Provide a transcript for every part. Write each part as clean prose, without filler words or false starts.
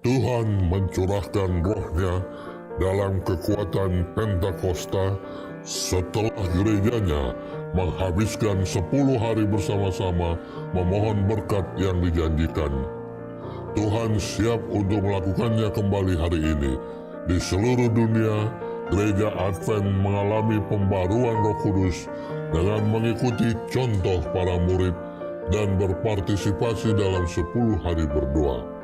Tuhan mencurahkan rohnya dalam kekuatan Pentakosta setelah gerejanya menghabiskan 10 hari bersama-sama memohon berkat yang dijanjikan. Tuhan siap untuk melakukannya kembali hari ini. Di seluruh dunia, Gereja Advent mengalami pembaruan Roh Kudus dengan mengikuti contoh para murid dan berpartisipasi dalam 10 hari berdoa.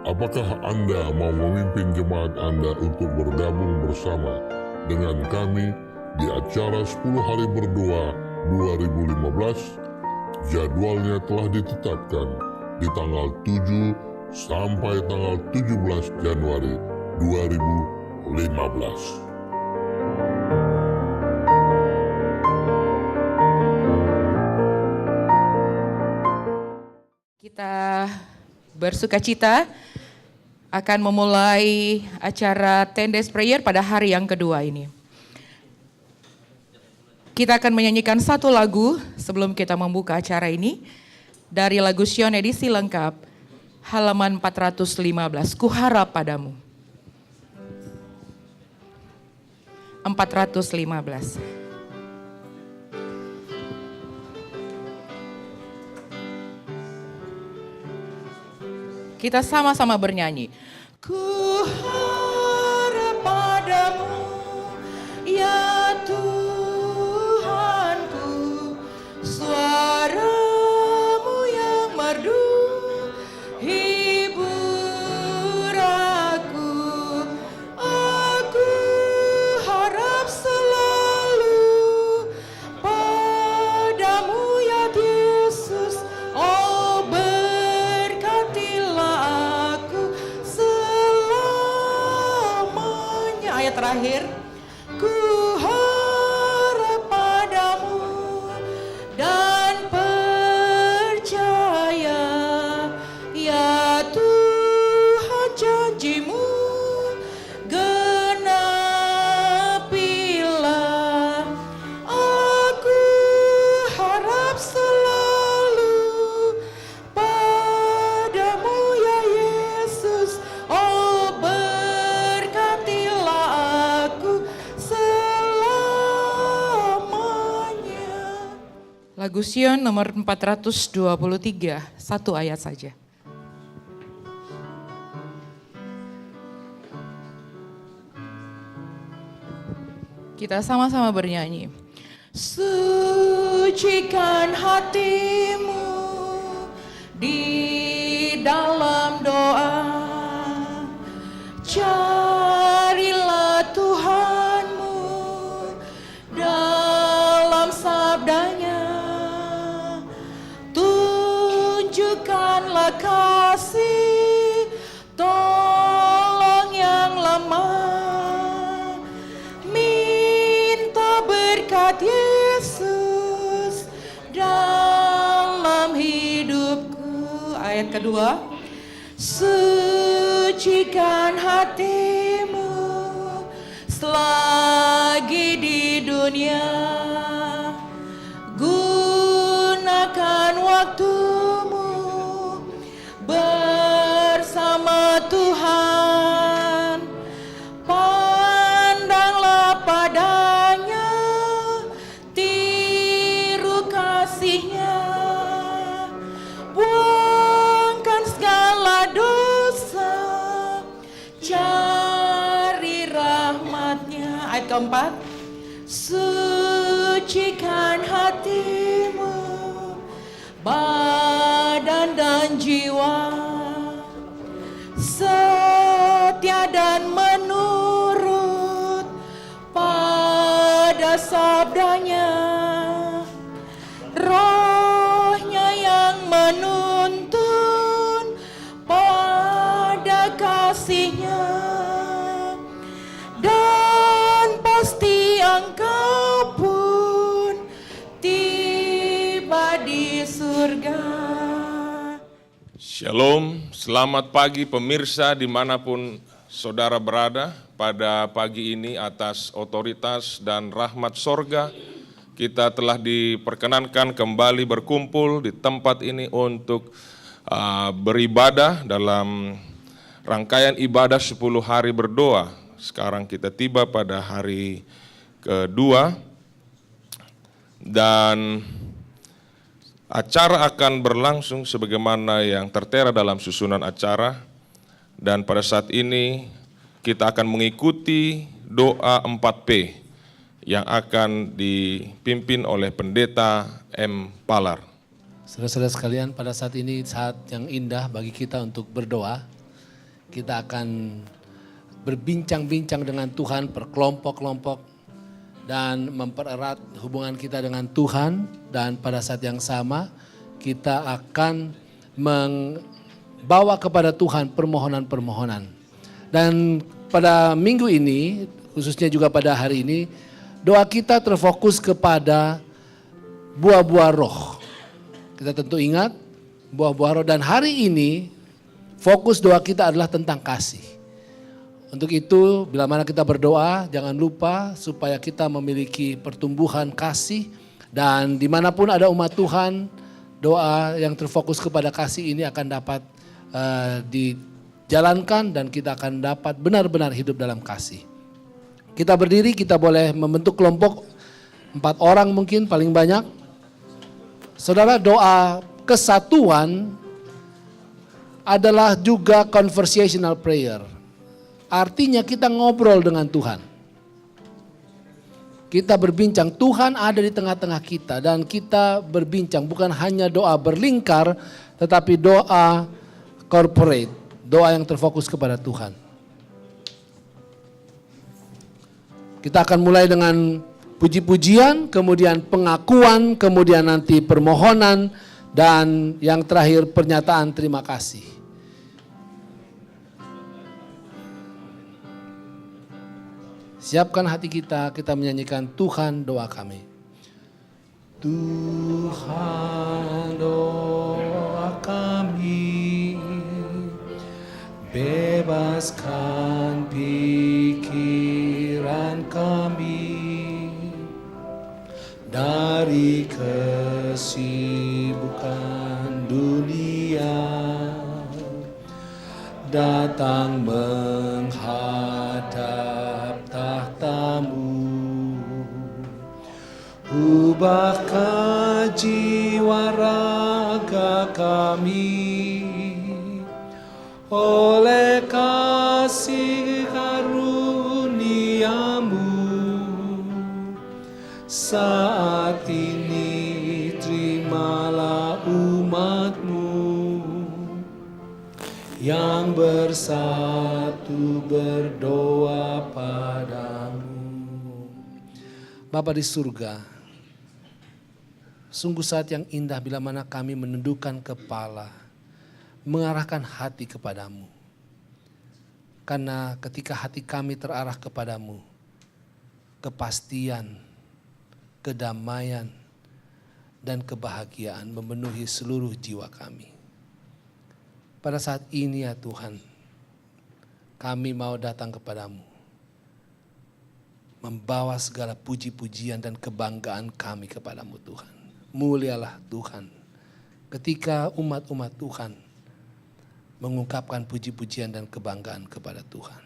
Apakah Anda mau memimpin jemaat Anda untuk bergabung bersama dengan kami di acara 10 hari berdoa 2015? Jadwalnya telah ditetapkan di tanggal 7 sampai tanggal 17 Januari 2015. Kita bersukacita akan memulai acara 10 Days Prayer pada hari yang kedua ini. Kita akan menyanyikan satu lagu sebelum kita membuka acara ini dari lagu Sion edisi lengkap halaman 415, Kuharap Padamu. 415. Kita sama-sama bernyanyi. Ku harap padamu, ya Tuhanku, suaramu yang merdu, hibur aku. Aku harap selalu padamu, ya Yesus. Oh, berkatilah aku selamanya. Ayat terakhir. Ku harap padamu dan percaya, ya Tuhan, janjimu genapilah. Aku harap selalu padamu, ya Yesus. Oh, berkatilah aku selamanya. Lagu Sion nomor 423, satu ayat saja. Kita sama-sama bernyanyi. Sucikan hatimu di dalam doa, carilah Tuhanmu dalam sabdanya, tunjukkanlah kasih tolong yang lemah, minta berkat Yesus dalam hidupku. Ayat kedua. Sucikan hatimu selagi di dunia, gunakan waktumu bersama Tuhan, pandanglah padanya, tiru kasihnya, buangkan segala dosa, cari rahmatnya. Ayat keempat. Sucikan hatimu, badan dan jiwa, setia dan menurut pada sabdanya, rohnya yang menuntun pada kasihnya, dan pasti engkau pun tiba di surga. Shalom, selamat pagi pemirsa dimanapun saudara berada. Pada pagi ini atas otoritas dan rahmat sorga, kita telah diperkenankan kembali berkumpul di tempat ini untuk beribadah dalam rangkaian ibadah 10 hari berdoa. Sekarang kita tiba pada hari kedua dan acara akan berlangsung sebagaimana yang tertera dalam susunan acara. Dan pada saat ini kita akan mengikuti doa 4P yang akan dipimpin oleh Pendeta M. Palar. Saudara-saudara sekalian, pada saat ini saat yang indah bagi kita untuk berdoa. Kita akan berbincang-bincang dengan Tuhan per kelompok-kelompok dan mempererat hubungan kita dengan Tuhan. Dan pada saat yang sama kita akan membawa kepada Tuhan permohonan-permohonan. Dan pada minggu ini, khususnya juga pada hari ini, doa kita terfokus kepada buah-buah roh. Kita tentu ingat buah-buah roh, dan hari ini fokus doa kita adalah tentang kasih. Untuk itu bila mana kita berdoa jangan lupa supaya kita memiliki pertumbuhan kasih, dan dimanapun ada umat Tuhan, doa yang terfokus kepada kasih ini akan dapat dijalankan dan kita akan dapat benar-benar hidup dalam kasih. Kita berdiri, kita boleh membentuk kelompok 4 orang mungkin paling banyak. Saudara, doa kesatuan adalah juga conversational prayer. Artinya kita ngobrol dengan Tuhan. Kita berbincang, Tuhan ada di tengah-tengah kita dan kita berbincang, bukan hanya doa berlingkar tetapi doa corporate, doa yang terfokus kepada Tuhan. Kita akan mulai dengan puji-pujian, kemudian pengakuan, kemudian nanti permohonan, dan yang terakhir pernyataan terima kasih. Siapkan hati kita, kita menyanyikan Tuhan doa kami. Tuhan doa kami, bebaskan pikiran kami dari kesibukan dunia, datang menghadap tahtamu, ubahkan jiwa raga kami oleh kasih karuniamu. Saat ini terimalah umatmu yang bersatu berdoa padamu. Bapa di surga, sungguh saat yang indah bila mana kami menundukkan kepala, mengarahkan hati kepadamu. Karena ketika hati kami terarah kepadamu, kepastian, kedamaian, dan kebahagiaan memenuhi seluruh jiwa kami. Pada saat ini ya Tuhan, kami mau datang kepadamu, membawa segala puji-pujian dan kebanggaan kami kepadamu Tuhan. Mulialah Tuhan ketika umat-umat Tuhan mengungkapkan puji-pujian dan kebanggaan kepada Tuhan.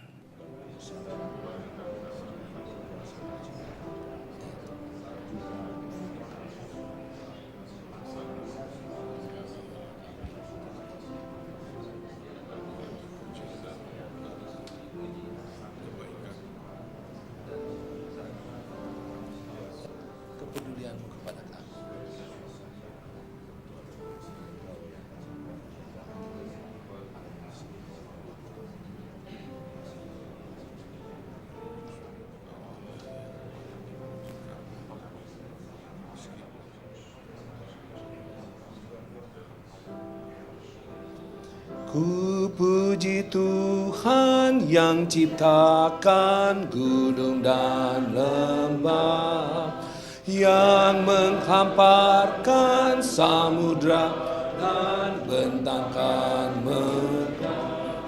Kepedulianmu kepada kami. Ku puji Tuhan yang ciptakan gunung dan lembah, yang menghamparkan samudra dan bentangkan megah.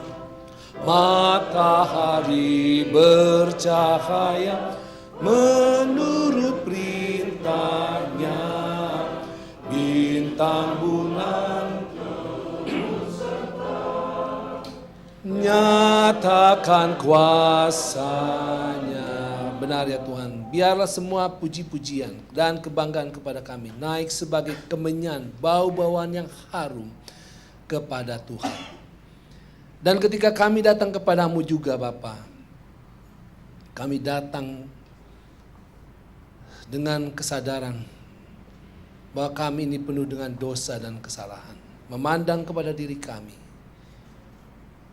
Matahari bercahaya menurut perintahnya, bintang bulan nyatakan kuasa-Nya. Benar ya Tuhan, biarlah semua puji-pujian dan kebanggaan kepada kami naik sebagai kemenyan, bau-bauan yang harum kepada Tuhan. Dan ketika kami datang kepadamu juga Bapa, kami datang dengan kesadaran bahwa kami ini penuh dengan dosa dan kesalahan. Memandang kepada diri kami,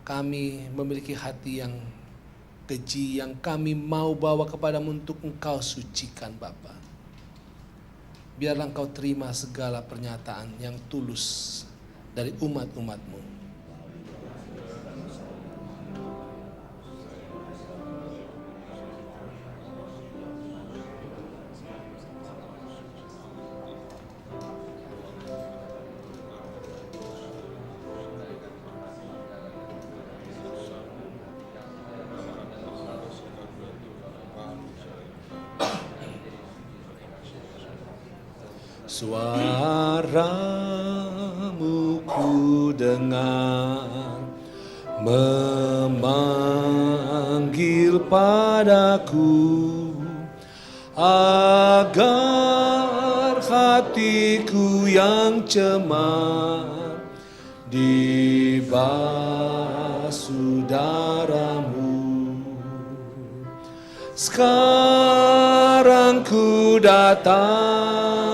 kami memiliki hati yang keji yang kami mau bawa kepadamu untuk Engkau sucikan Bapa. Biarlah Engkau terima segala pernyataan yang tulus dari umat-umat-Mu. Suaramu ku dengar memanggil padaku agar hatiku yang cemar dibasuh darah-Mu. Sekarang ku datang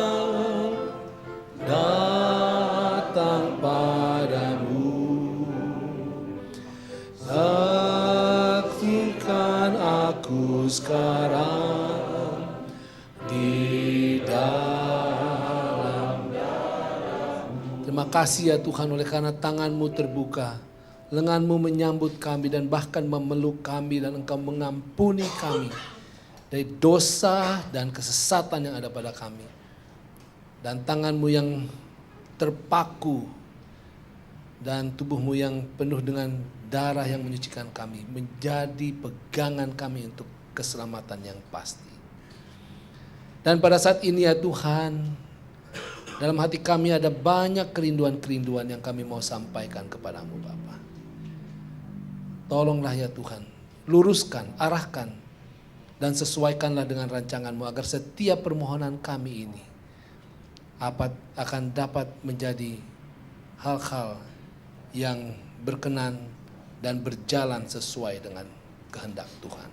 padamu, saksikan aku sekarang di dalam darah-Mu. Terima kasih ya Tuhan, oleh karena tangan-Mu terbuka, lengan-Mu menyambut kami dan bahkan memeluk kami, dan Engkau mengampuni kami dari dosa dan kesesatan yang ada pada kami. Dan tangan-Mu yang terpaku dan tubuh-Mu yang penuh dengan darah yang menyucikan kami menjadi pegangan kami untuk keselamatan yang pasti. Dan pada saat ini ya Tuhan, dalam hati kami ada banyak kerinduan-kerinduan yang kami mau sampaikan kepadamu Bapa. Tolonglah ya Tuhan, luruskan, arahkan, dan sesuaikanlah dengan rancangan-Mu agar setiap permohonan kami ini akan dapat menjadi hal-hal yang berkenan dan berjalan sesuai dengan kehendak Tuhan.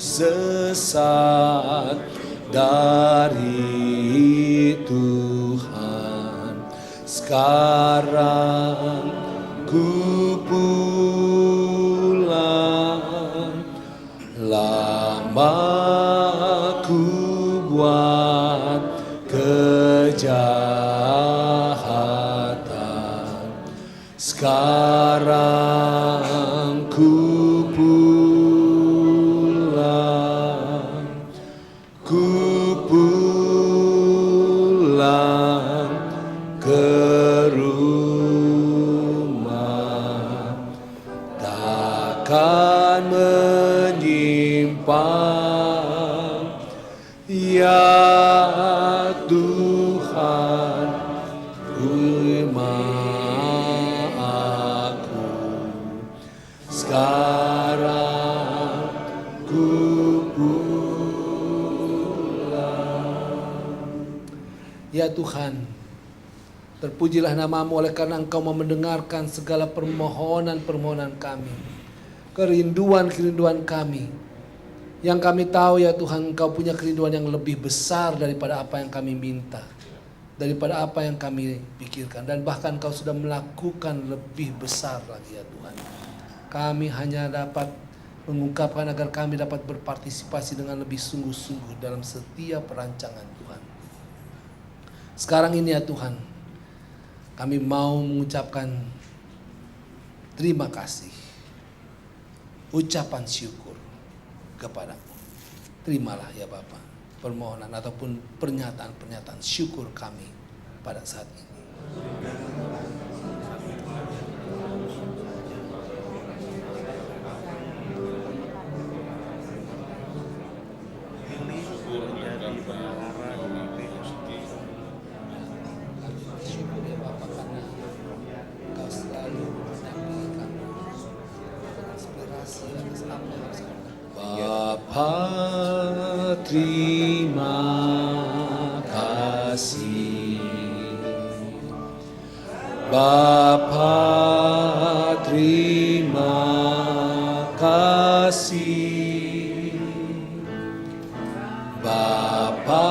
Sesat dari Tuhan, sekarang ku pulang. Lama ku buat kejahatan, sekarang ku ya Tuhan, terima aku. Sekarang ku pulang. Ya Tuhan, Terpujilah namamu oleh karena Engkau mau mendengarkan segala permohonan-permohonan kami. Kerinduan-kerinduan kami. Yang kami tahu ya Tuhan, Engkau punya kerinduan yang lebih besar daripada apa yang kami minta. Daripada apa yang kami pikirkan. Dan bahkan Engkau sudah melakukan lebih besar lagi ya Tuhan. Kami hanya dapat mengungkapkan agar kami dapat berpartisipasi dengan lebih sungguh-sungguh dalam setiap perancangan Tuhan. Sekarang ini ya Tuhan, kami mau mengucapkan terima kasih, ucapan syukur kepadamu. Terimalah ya Bapa permohonan ataupun pernyataan-pernyataan syukur kami pada saat ini. Syukur ya Bapa karena Engkau selalu mendampingi kami dengan inspirasi atas apa yang harus kami lakukan. Bapa, terima kasih. Bapa, terima kasih. Bapa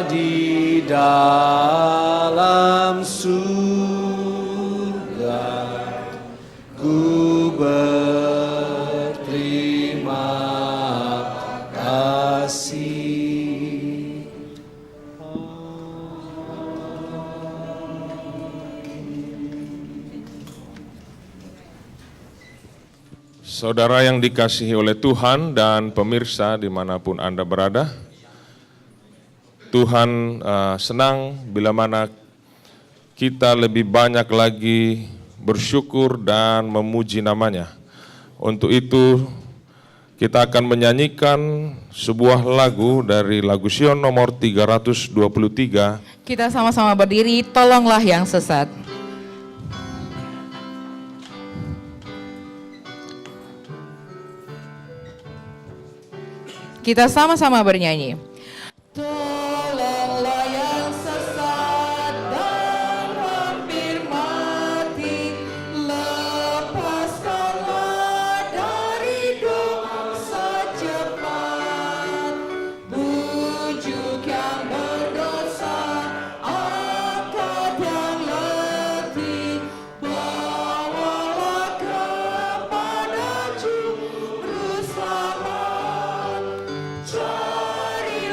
di dalam surga, ku berterima kasih. Saudara yang dikasihi oleh Tuhan dan pemirsa dimanapun Anda berada, Tuhan senang bila mana kita lebih banyak lagi bersyukur dan memuji namanya. Untuk itu kita akan menyanyikan sebuah lagu dari lagu Sion nomor 323. Kita sama-sama berdiri, tolonglah yang sesat. Kita sama-sama bernyanyi. Tolonglah yang sesat dan hampir mati, lepaskanlah dari dosa cepat, bujuk yang berdosa, angkat yang letih, bawalah kepada Juru Selamat. Cari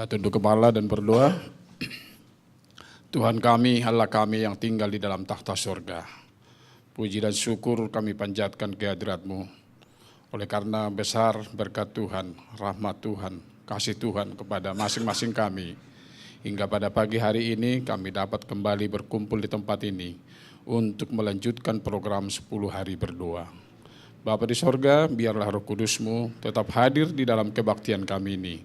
Tunduk kepala dan berdoa. Tuhan kami, Allah kami yang tinggal di dalam takhta surga. Puji dan syukur kami panjatkan kehadirat-Mu. Oleh karena besar berkat Tuhan, rahmat Tuhan, kasih Tuhan kepada masing-masing kami. Hingga pada pagi hari ini kami dapat kembali berkumpul di tempat ini untuk melanjutkan program 10 hari berdoa. Bapa di sorga, biarlah Roh Kudus-Mu tetap hadir di dalam kebaktian kami ini.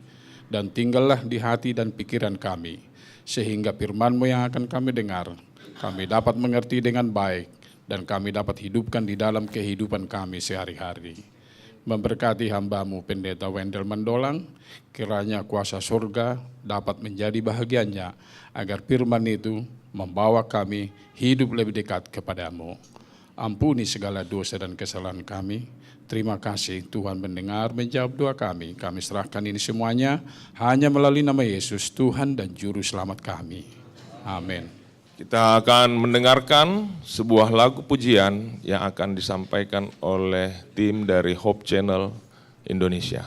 Dan tinggallah di hati dan pikiran kami, sehingga firman-Mu yang akan kami dengar, kami dapat mengerti dengan baik, dan kami dapat hidupkan di dalam kehidupan kami sehari-hari. Memberkati hamba-Mu Pendeta Wendel Mandolang, kiranya kuasa surga dapat menjadi bahagiannya, agar firman itu membawa kami hidup lebih dekat kepada-Mu. Ampuni segala dosa dan kesalahan kami. Terima kasih Tuhan mendengar, menjawab doa kami. Kami serahkan ini semuanya hanya melalui nama Yesus, Tuhan dan Juru Selamat kami. Amin. Kita akan mendengarkan sebuah lagu pujian yang akan disampaikan oleh tim dari Hope Channel Indonesia.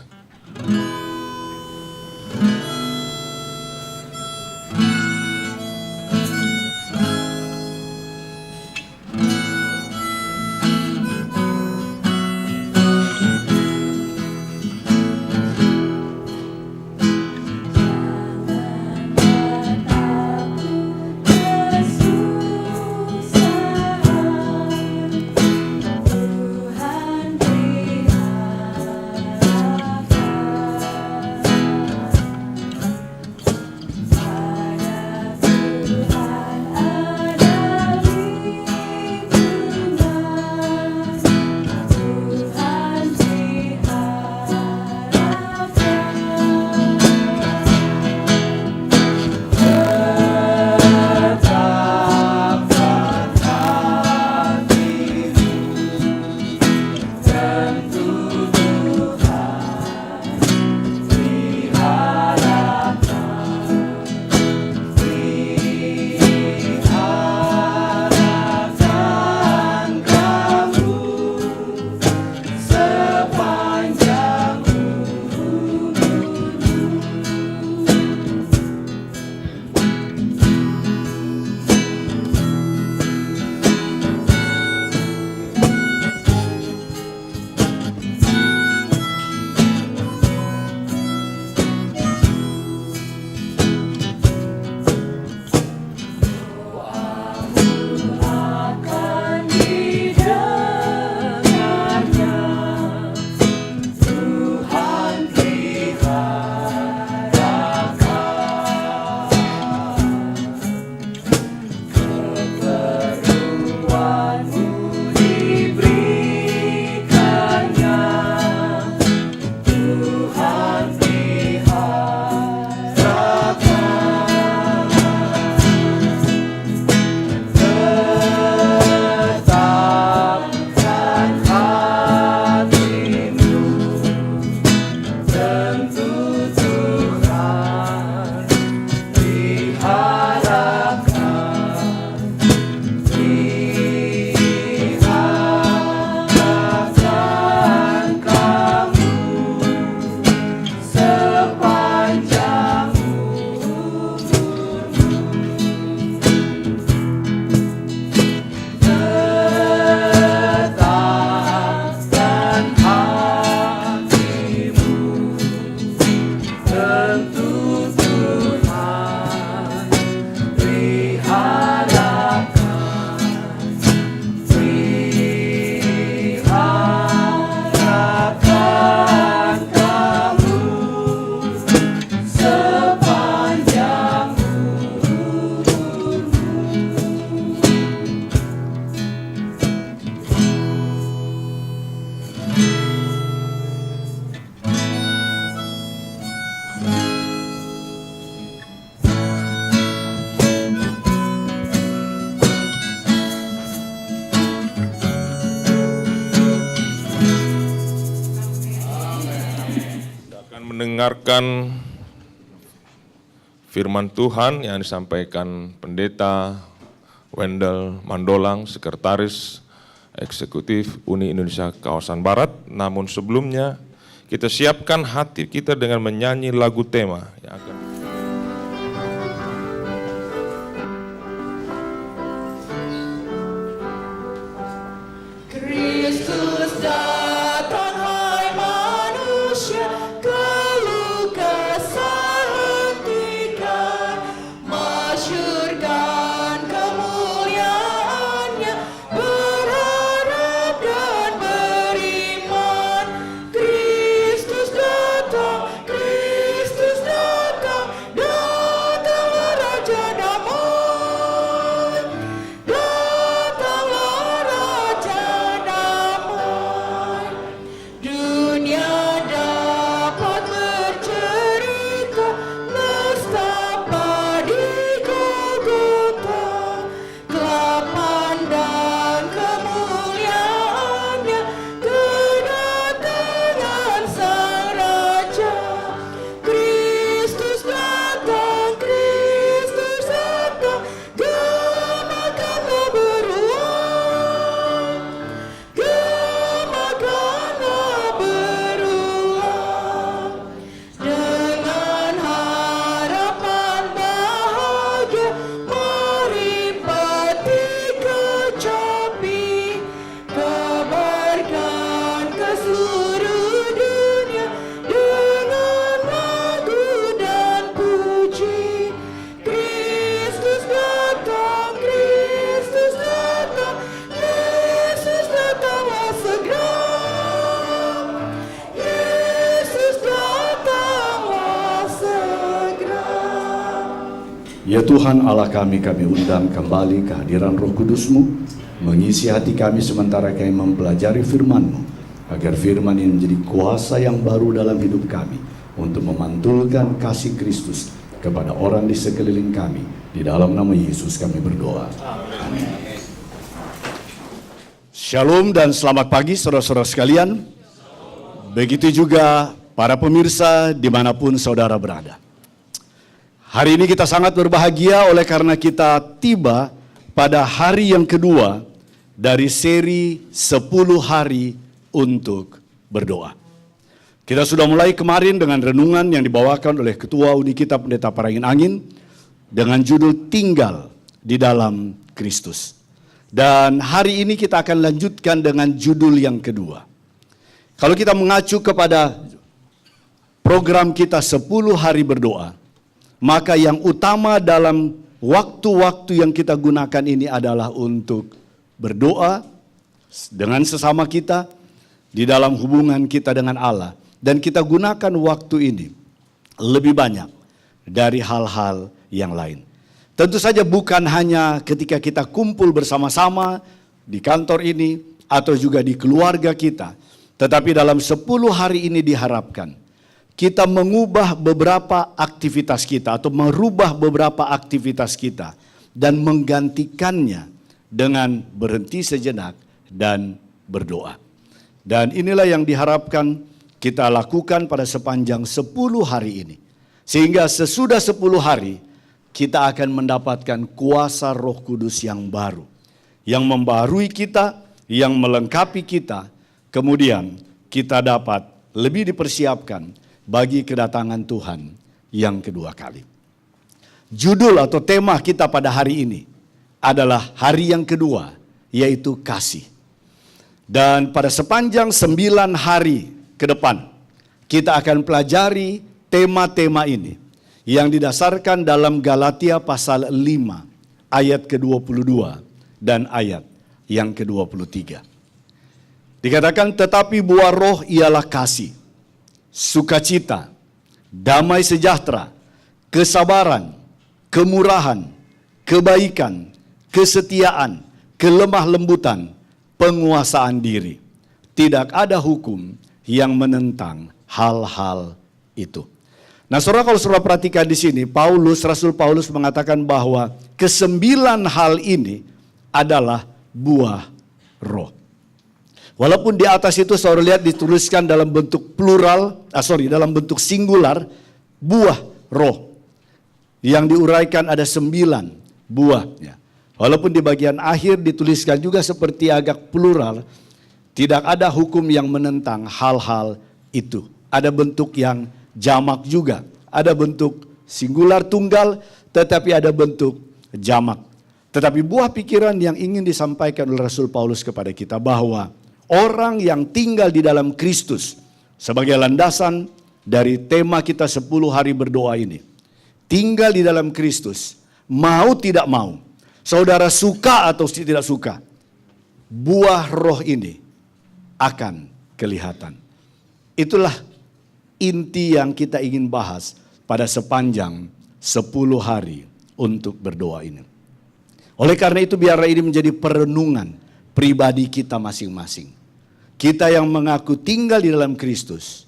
mendengarkan firman Tuhan yang disampaikan Pendeta Wendel Mandolang, Sekretaris Eksekutif Uni Indonesia Kawasan Barat. Namun sebelumnya kita siapkan hati kita dengan menyanyi lagu tema yang akan Ya Tuhan Allah kami undang kembali kehadiran Roh Kudus-Mu, mengisi hati kami sementara kami mempelajari firman-Mu, agar firman ini menjadi kuasa yang baru dalam hidup kami, untuk memantulkan kasih Kristus kepada orang di sekeliling kami. Di dalam nama Yesus kami berdoa. Amin. Shalom dan selamat pagi saudara-saudara sekalian. Begitu juga para pemirsa dimanapun saudara berada. Hari ini kita sangat berbahagia oleh karena kita tiba pada hari yang kedua dari seri 10 hari untuk berdoa. Kita sudah mulai kemarin dengan renungan yang dibawakan oleh Ketua Uni kita Pendeta Parangin Angin dengan judul Tinggal di dalam Kristus. Dan hari ini kita akan lanjutkan dengan judul yang kedua. Kalau kita mengacu kepada program kita 10 hari berdoa, maka yang utama dalam waktu-waktu yang kita gunakan ini adalah untuk berdoa dengan sesama kita di dalam hubungan kita dengan Allah. Dan kita gunakan waktu ini lebih banyak dari hal-hal yang lain. Tentu saja bukan hanya ketika kita kumpul bersama-sama di kantor ini atau juga di keluarga kita. Tetapi dalam 10 hari ini diharapkan kita mengubah beberapa aktivitas kita atau merubah beberapa aktivitas kita dan menggantikannya dengan berhenti sejenak dan berdoa. Dan inilah yang diharapkan kita lakukan pada sepanjang 10 hari ini. Sehingga sesudah 10 hari kita akan mendapatkan kuasa Roh Kudus yang baru, yang membarui kita, yang melengkapi kita. Kemudian kita dapat lebih dipersiapkan bagi kedatangan Tuhan yang kedua kali. Judul atau tema kita pada hari ini adalah hari yang kedua, yaitu kasih. Dan pada sepanjang 9 hari ke depan, kita akan pelajari tema-tema ini yang didasarkan dalam Galatia pasal 5 ayat ke-22 dan ayat yang ke-23. Dikatakan, tetapi buah roh ialah kasih, sukacita, damai sejahtera, kesabaran, kemurahan, kebaikan, kesetiaan, kelemah lembutan, penguasaan diri. Tidak ada hukum yang menentang hal-hal itu. Nah, saudara, kalau saudara perhatikan di sini, Rasul Paulus mengatakan bahwa ke-9 hal ini adalah buah roh. Walaupun di atas itu saudara lihat dituliskan dalam bentuk dalam bentuk singular, buah roh. Yang diuraikan ada 9 buahnya. Walaupun di bagian akhir dituliskan juga seperti agak plural, tidak ada hukum yang menentang hal-hal itu. Ada bentuk yang jamak juga. Ada bentuk singular tunggal, tetapi ada bentuk jamak. Tetapi buah pikiran yang ingin disampaikan oleh Rasul Paulus kepada kita bahwa orang yang tinggal di dalam Kristus sebagai landasan dari tema kita 10 hari berdoa ini. Tinggal di dalam Kristus, mau tidak mau, saudara suka atau tidak suka, buah roh ini akan kelihatan. Itulah inti yang kita ingin bahas pada sepanjang 10 hari untuk berdoa ini. Oleh karena itu biarlah ini menjadi perenungan pribadi kita masing-masing. Kita yang mengaku tinggal di dalam Kristus,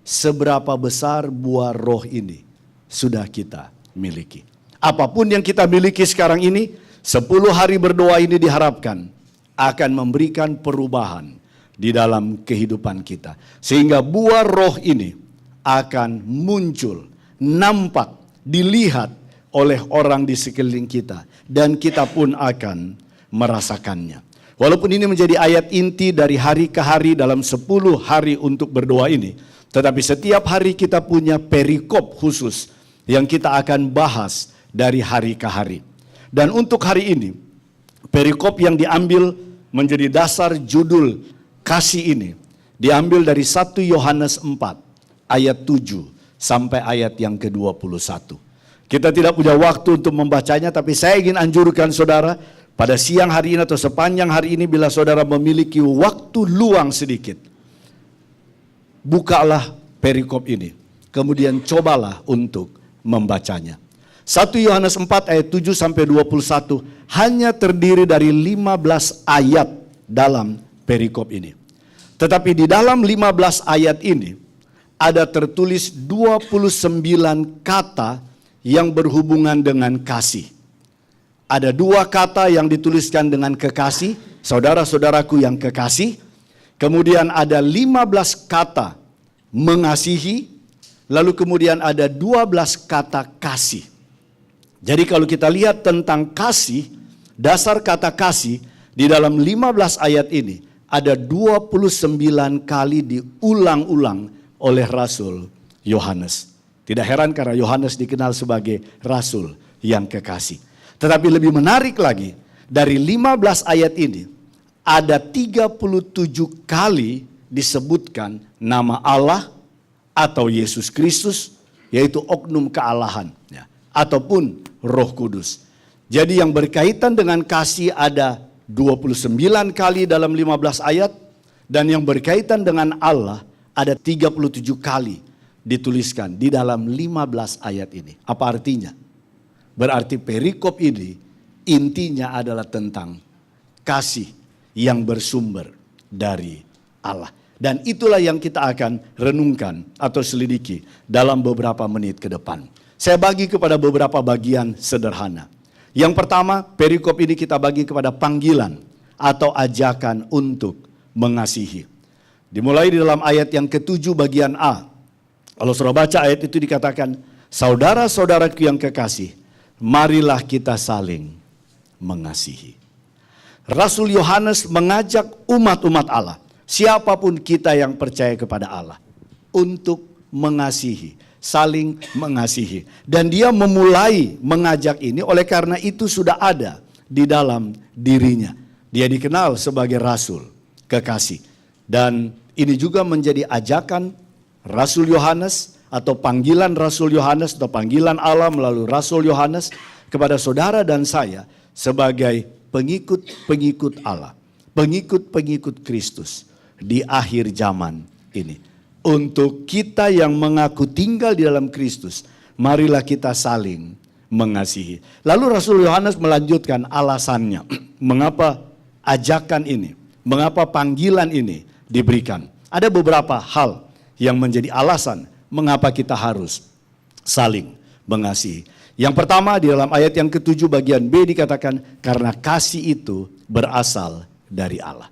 seberapa besar buah roh ini sudah kita miliki. Apapun yang kita miliki sekarang ini, 10 hari berdoa ini diharapkan akan memberikan perubahan di dalam kehidupan kita. Sehingga buah roh ini akan muncul, nampak, dilihat oleh orang di sekeliling kita. Dan kita pun akan merasakannya. Walaupun ini menjadi ayat inti dari hari ke hari dalam 10 hari untuk berdoa ini. Tetapi setiap hari kita punya perikop khusus yang kita akan bahas dari hari ke hari. Dan untuk hari ini, perikop yang diambil menjadi dasar judul kasih ini diambil dari 1 Yohanes 4 ayat 7 sampai ayat yang ke-21. Kita tidak punya waktu untuk membacanya, tapi saya ingin anjurkan saudara pada siang hari ini atau sepanjang hari ini bila saudara memiliki waktu luang sedikit, bukalah perikop ini, kemudian cobalah untuk membacanya. 1 Yohanes 4 ayat 7 sampai 21 hanya terdiri dari 15 ayat dalam perikop ini. Tetapi di dalam 15 ayat ini ada tertulis 29 kata yang berhubungan dengan kasih. Ada 2 kata yang dituliskan dengan kekasih, saudara-saudaraku yang kekasih. Kemudian ada 15 kata mengasihi, lalu kemudian ada 12 kata kasih. Jadi kalau kita lihat tentang kasih, dasar kata kasih di dalam 15 ayat ini ada 29 kali diulang-ulang oleh Rasul Yohanes. Tidak heran karena Yohanes dikenal sebagai Rasul yang kekasih. Tetapi lebih menarik lagi, dari 15 ayat ini ada 37 kali disebutkan nama Allah atau Yesus Kristus, yaitu oknum kealahan, ya, ataupun Roh Kudus. Jadi yang berkaitan dengan kasih ada 29 kali dalam 15 ayat, dan yang berkaitan dengan Allah ada 37 kali dituliskan di dalam 15 ayat ini. Apa artinya? Berarti perikop ini intinya adalah tentang kasih yang bersumber dari Allah. Dan itulah yang kita akan renungkan atau selidiki dalam beberapa menit ke depan. Saya bagi kepada beberapa bagian sederhana. Yang pertama, perikop ini kita bagi kepada panggilan atau ajakan untuk mengasihi. Dimulai di dalam ayat yang ke-7 bagian A. Kalau saudara baca ayat itu dikatakan, saudara-saudaraku yang kekasih, marilah kita saling mengasihi. Rasul Yohanes mengajak umat-umat Allah, siapapun kita yang percaya kepada Allah, untuk mengasihi, saling mengasihi. Dan dia memulai mengajak ini oleh karena itu sudah ada di dalam dirinya. Dia dikenal sebagai Rasul kekasih. Dan ini juga menjadi ajakan Rasul Yohanes atau panggilan Rasul Yohanes atau panggilan Allah melalui Rasul Yohanes kepada saudara dan saya sebagai pengikut-pengikut Allah, pengikut-pengikut Kristus di akhir zaman ini. Untuk kita yang mengaku tinggal di dalam Kristus, marilah kita saling mengasihi. Lalu Rasul Yohanes melanjutkan alasannya, mengapa ajakan ini, mengapa panggilan ini diberikan. Ada beberapa hal yang menjadi alasan mengapa kita harus saling mengasihi. Yang pertama di dalam ayat yang ke-7 bagian B dikatakan karena kasih itu berasal dari Allah.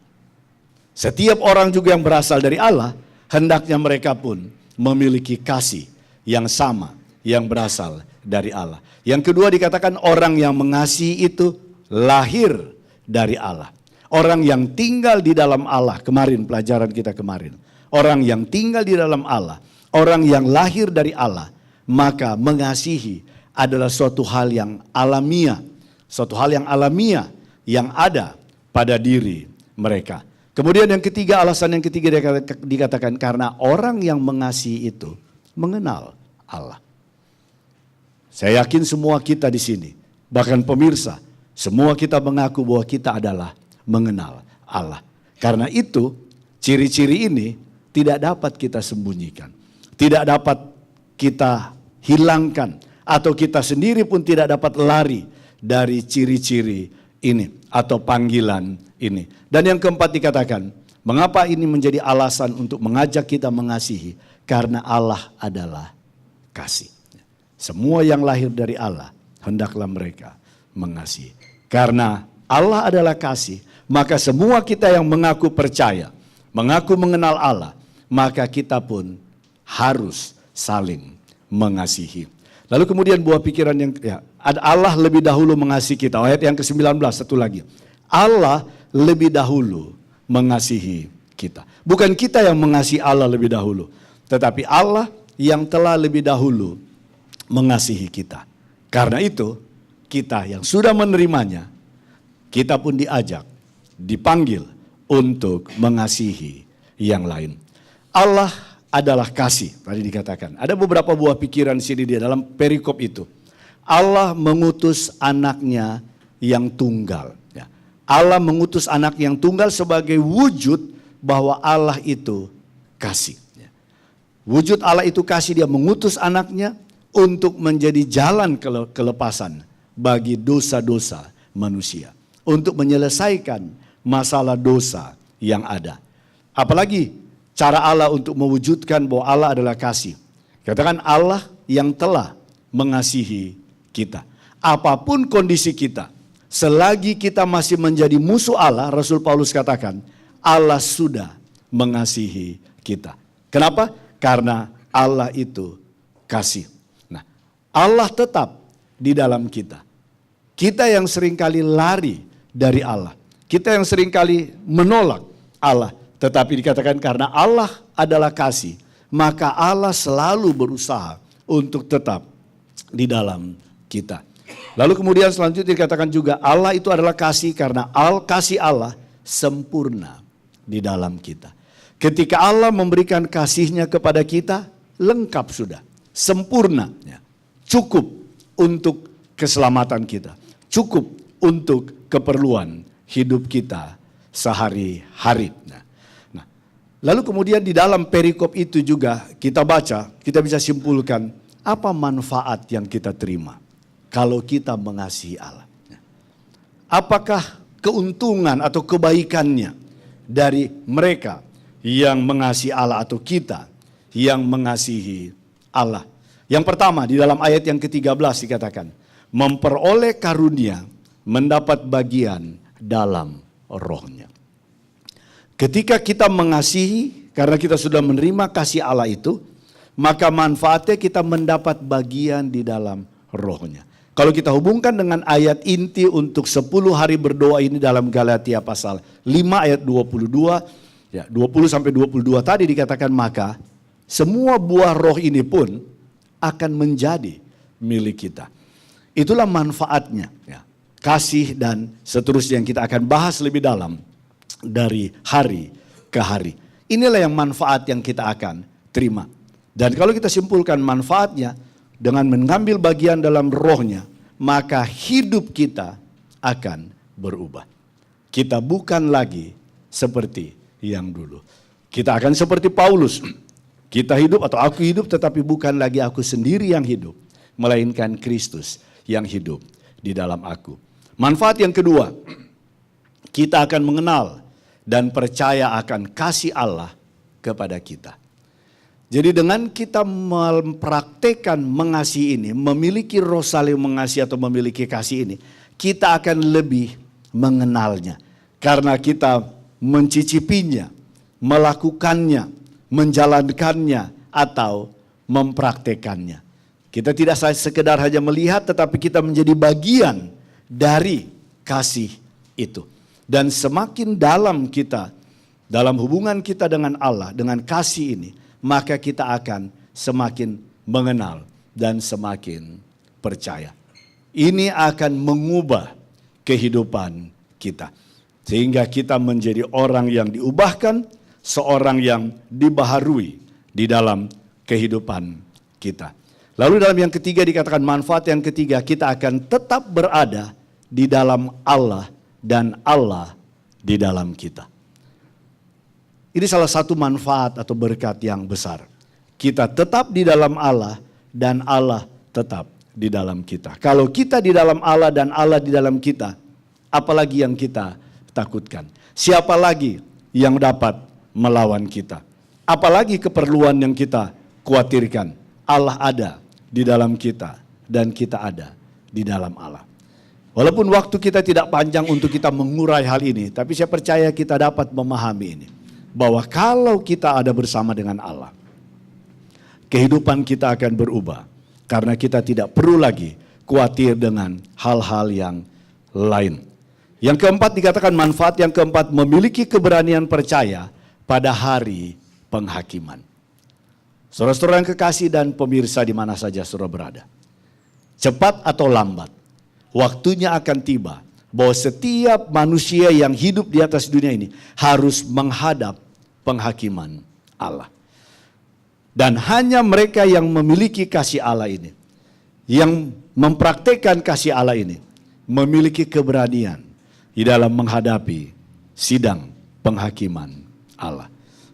Setiap orang juga yang berasal dari Allah, hendaknya mereka pun memiliki kasih yang sama yang berasal dari Allah. Yang kedua dikatakan orang yang mengasihi itu lahir dari Allah. Orang yang tinggal di dalam Allah, kemarin pelajaran kita kemarin. Orang yang tinggal di dalam Allah, orang yang lahir dari Allah, maka mengasihi adalah suatu hal yang alamiah. Suatu hal yang alamiah yang ada pada diri mereka. Kemudian yang ketiga, alasan yang ketiga dikatakan karena orang yang mengasihi itu mengenal Allah. Saya yakin semua kita di sini, bahkan pemirsa, semua kita mengaku bahwa kita adalah mengenal Allah. Karena itu, ciri-ciri ini tidak dapat kita sembunyikan. Tidak dapat kita hilangkan. Atau kita sendiri pun tidak dapat lari dari ciri-ciri ini. Atau panggilan ini. Dan yang keempat dikatakan, mengapa ini menjadi alasan untuk mengajak kita mengasihi? Karena Allah adalah kasih. Semua yang lahir dari Allah, hendaklah mereka mengasihi. Karena Allah adalah kasih, maka semua kita yang mengaku percaya, mengaku mengenal Allah, maka kita pun harus saling mengasihi. Lalu kemudian buah pikiran yang Allah lebih dahulu mengasihi kita. Ayat yang ke-19 satu lagi. Allah lebih dahulu mengasihi kita. Bukan kita yang mengasihi Allah lebih dahulu, tetapi Allah yang telah lebih dahulu mengasihi kita. Karena itu, kita yang sudah menerimanya, kita pun diajak, dipanggil untuk mengasihi yang lain. Allah adalah kasih, tadi dikatakan. Ada beberapa buah pikiran di sini di dalam perikop itu. Allah mengutus anaknya yang tunggal. Allah mengutus anak yang tunggal sebagai wujud bahwa Allah itu kasih. Wujud Allah itu kasih, dia mengutus anaknya untuk menjadi jalan kelepasan bagi dosa-dosa manusia, untuk menyelesaikan masalah dosa yang ada. Apalagi cara Allah untuk mewujudkan bahwa Allah adalah kasih. Katakan Allah yang telah mengasihi kita. Apapun kondisi kita, selagi kita masih menjadi musuh Allah, Rasul Paulus katakan, Allah sudah mengasihi kita. Kenapa? Karena Allah itu kasih. Nah, Allah tetap di dalam kita. Kita yang seringkali lari dari Allah. Kita yang seringkali menolak Allah. Tetapi dikatakan karena Allah adalah kasih, maka Allah selalu berusaha untuk tetap di dalam kita. Lalu kemudian selanjutnya dikatakan juga Allah itu adalah kasih karena kasih Allah sempurna di dalam kita. Ketika Allah memberikan kasihnya kepada kita, lengkap sudah, sempurna, cukup untuk keselamatan kita, cukup untuk keperluan hidup kita sehari-hari. Nah, lalu kemudian di dalam perikop itu juga kita baca, kita bisa simpulkan apa manfaat yang kita terima kalau kita mengasihi Allah. Apakah keuntungan atau kebaikannya dari mereka yang mengasihi Allah atau kita yang mengasihi Allah? Yang pertama di dalam ayat yang ke-13 dikatakan, memperoleh karunia, mendapat bagian dalam rohnya. Ketika kita mengasihi, karena kita sudah menerima kasih Allah itu, maka manfaatnya kita mendapat bagian di dalam rohnya. Kalau kita hubungkan dengan ayat inti untuk 10 hari berdoa ini dalam Galatia pasal 5 ayat 22, 20 sampai 22 tadi dikatakan, maka semua buah roh ini pun akan menjadi milik kita. Itulah manfaatnya, kasih dan seterusnya yang kita akan bahas lebih dalam dari hari ke hari. Inilah yang manfaat yang kita akan terima. Dan kalau kita simpulkan manfaatnya dengan mengambil bagian dalam rohnya, maka hidup kita akan berubah. Kita bukan lagi seperti yang dulu. Kita akan seperti Paulus. Kita hidup atau aku hidup, tetapi bukan lagi aku sendiri yang hidup, melainkan Kristus yang hidup di dalam aku. Manfaat yang kedua, kita akan mengenal dan percaya akan kasih Allah kepada kita. Jadi dengan kita mempraktekkan mengasihi ini, memiliki roh saling mengasihi atau memiliki kasih ini, kita akan lebih mengenalnya. Karena kita mencicipinya, melakukannya, menjalankannya, atau mempraktekannya. Kita tidak sekedar hanya melihat, tetapi kita menjadi bagian dari kasih itu. Dan semakin dalam kita, dalam hubungan kita dengan Allah, dengan kasih ini, maka kita akan semakin mengenal dan semakin percaya. Ini akan mengubah kehidupan kita. Sehingga kita menjadi orang yang diubahkan, seorang yang dibaharui di dalam kehidupan kita. Lalu dalam yang ketiga dikatakan manfaat yang ketiga, kita akan tetap berada di dalam Allah dan Allah di dalam kita. Ini salah satu manfaat atau berkat yang besar. Kita tetap di dalam Allah dan Allah tetap di dalam kita. Kalau kita di dalam Allah dan Allah di dalam kita, apalagi yang kita takutkan? Siapa lagi yang dapat melawan kita? Apalagi keperluan yang kita khawatirkan? Allah ada di dalam kita dan kita ada di dalam Allah. Walaupun waktu kita tidak panjang untuk kita mengurai hal ini, tapi saya percaya kita dapat memahami ini. Bahwa kalau kita ada bersama dengan Allah, kehidupan kita akan berubah. Karena kita tidak perlu lagi khawatir dengan hal-hal yang lain. Yang keempat dikatakan manfaat yang keempat, memiliki keberanian percaya pada hari penghakiman. Saudara-saudara yang kekasih dan pemirsa di mana saja saudara berada. Cepat atau lambat, waktunya akan tiba bahwa setiap manusia yang hidup di atas dunia ini harus menghadap penghakiman Allah. Dan hanya mereka yang memiliki kasih Allah ini, yang mempraktekkan kasih Allah ini, memiliki keberanian di dalam menghadapi sidang penghakiman Allah.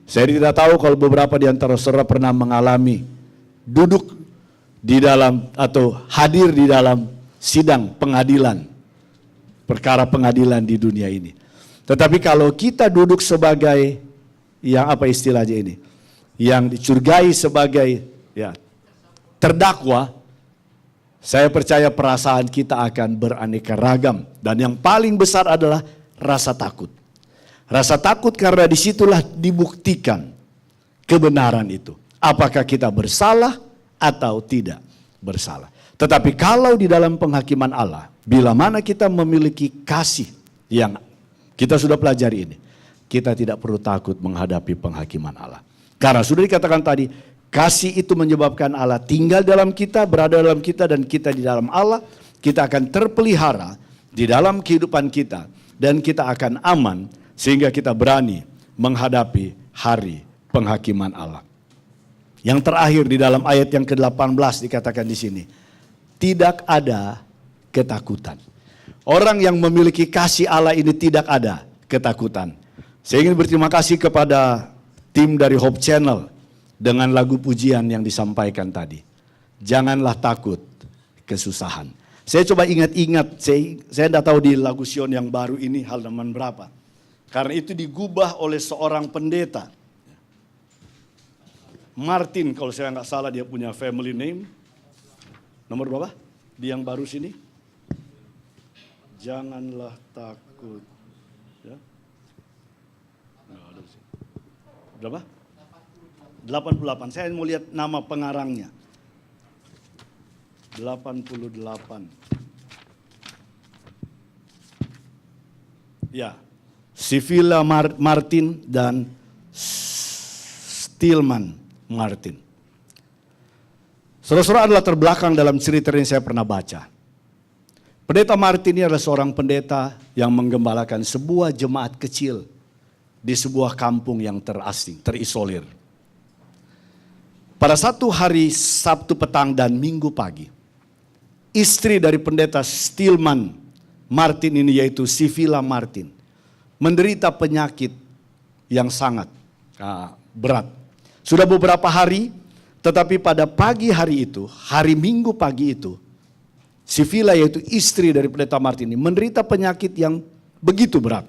Saya tidak tahu kalau beberapa di antara saudara pernah mengalami duduk di dalam atau hadir di dalam sidang pengadilan, perkara pengadilan di dunia ini. Tetapi kalau kita duduk sebagai yang apa istilahnya ini, yang dicurigai sebagai ya terdakwa, saya percaya perasaan kita akan beraneka ragam. Dan yang paling besar adalah rasa takut. Rasa takut karena disitulah dibuktikan kebenaran itu. Apakah kita bersalah atau tidak bersalah. Tetapi kalau di dalam penghakiman Allah, bila mana kita memiliki kasih yang kita sudah pelajari ini, kita tidak perlu takut menghadapi penghakiman Allah. Karena sudah dikatakan tadi, kasih itu menyebabkan Allah tinggal dalam kita, berada dalam kita, dan kita di dalam Allah. Kita akan terpelihara di dalam kehidupan kita, dan kita akan aman, sehingga kita berani menghadapi hari penghakiman Allah. Yang terakhir di dalam ayat yang ke-18 dikatakan di sini, tidak ada ketakutan. Orang yang memiliki kasih Allah ini tidak ada ketakutan. Saya ingin berterima kasih kepada tim dari Hope Channel dengan lagu pujian yang disampaikan tadi. Janganlah takut kesusahan. Saya coba ingat-ingat, saya tidak tahu di lagu Sion yang baru ini halaman berapa. Karena itu digubah oleh seorang pendeta. Martin, kalau saya nggak salah dia punya family name. Nomor berapa? Di yang baru sini. Janganlah takut. Ya. Nggak ada di sini. Berapa? 88. Saya mau lihat nama pengarangnya. 88. Ya. Sivila Martin dan Stillman Martin. Saudara-saudara adalah terbelakang dalam cerita yang saya pernah baca. Pendeta Martin ini adalah seorang pendeta yang menggembalakan sebuah jemaat kecil di sebuah kampung yang terasing, terisolir. Pada satu hari Sabtu petang dan Minggu pagi, istri dari pendeta Stillman Martin ini yaitu Sivila Martin menderita penyakit yang sangat berat. Sudah beberapa hari, tetapi pada pagi hari itu, hari Minggu pagi itu, Sivila yaitu istri dari pendeta Martin ini menderita penyakit yang begitu berat.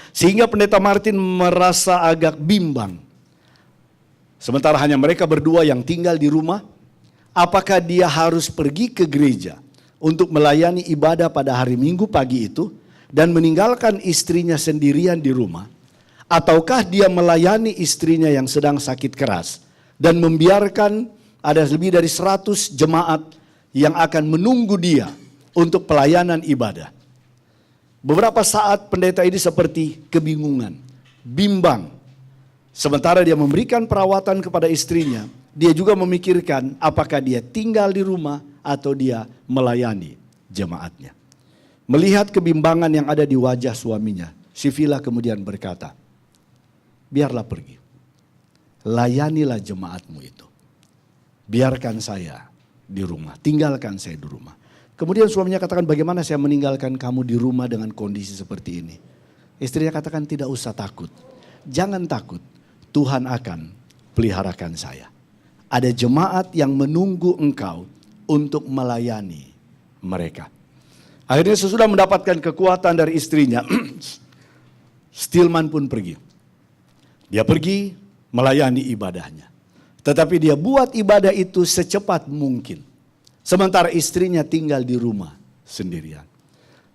Sehingga pendeta Martin merasa agak bimbang. Sementara hanya mereka berdua yang tinggal di rumah, apakah dia harus pergi ke gereja untuk melayani ibadah pada hari Minggu pagi itu dan meninggalkan istrinya sendirian di rumah, ataukah dia melayani istrinya yang sedang sakit keras dan membiarkan ada lebih dari 100 jemaat yang akan menunggu dia untuk pelayanan ibadah. Beberapa saat pendeta ini seperti kebingungan, bimbang. Sementara dia memberikan perawatan kepada istrinya, dia juga memikirkan apakah dia tinggal di rumah atau dia melayani jemaatnya. Melihat kebimbangan yang ada di wajah suaminya, Sivila kemudian berkata, biarlah pergi, layanilah jemaatmu itu. Biarkan saya di rumah, tinggalkan saya di rumah. Kemudian suaminya katakan, bagaimana saya meninggalkan kamu di rumah dengan kondisi seperti ini? Istrinya katakan, tidak usah takut, jangan takut, Tuhan akan peliharakan saya. Ada jemaat yang menunggu engkau untuk melayani mereka. Akhirnya sesudah mendapatkan kekuatan dari istrinya, Stillman pun pergi. Dia pergi melayani ibadahnya. Tetapi dia buat ibadah itu secepat mungkin. Sementara istrinya tinggal di rumah sendirian.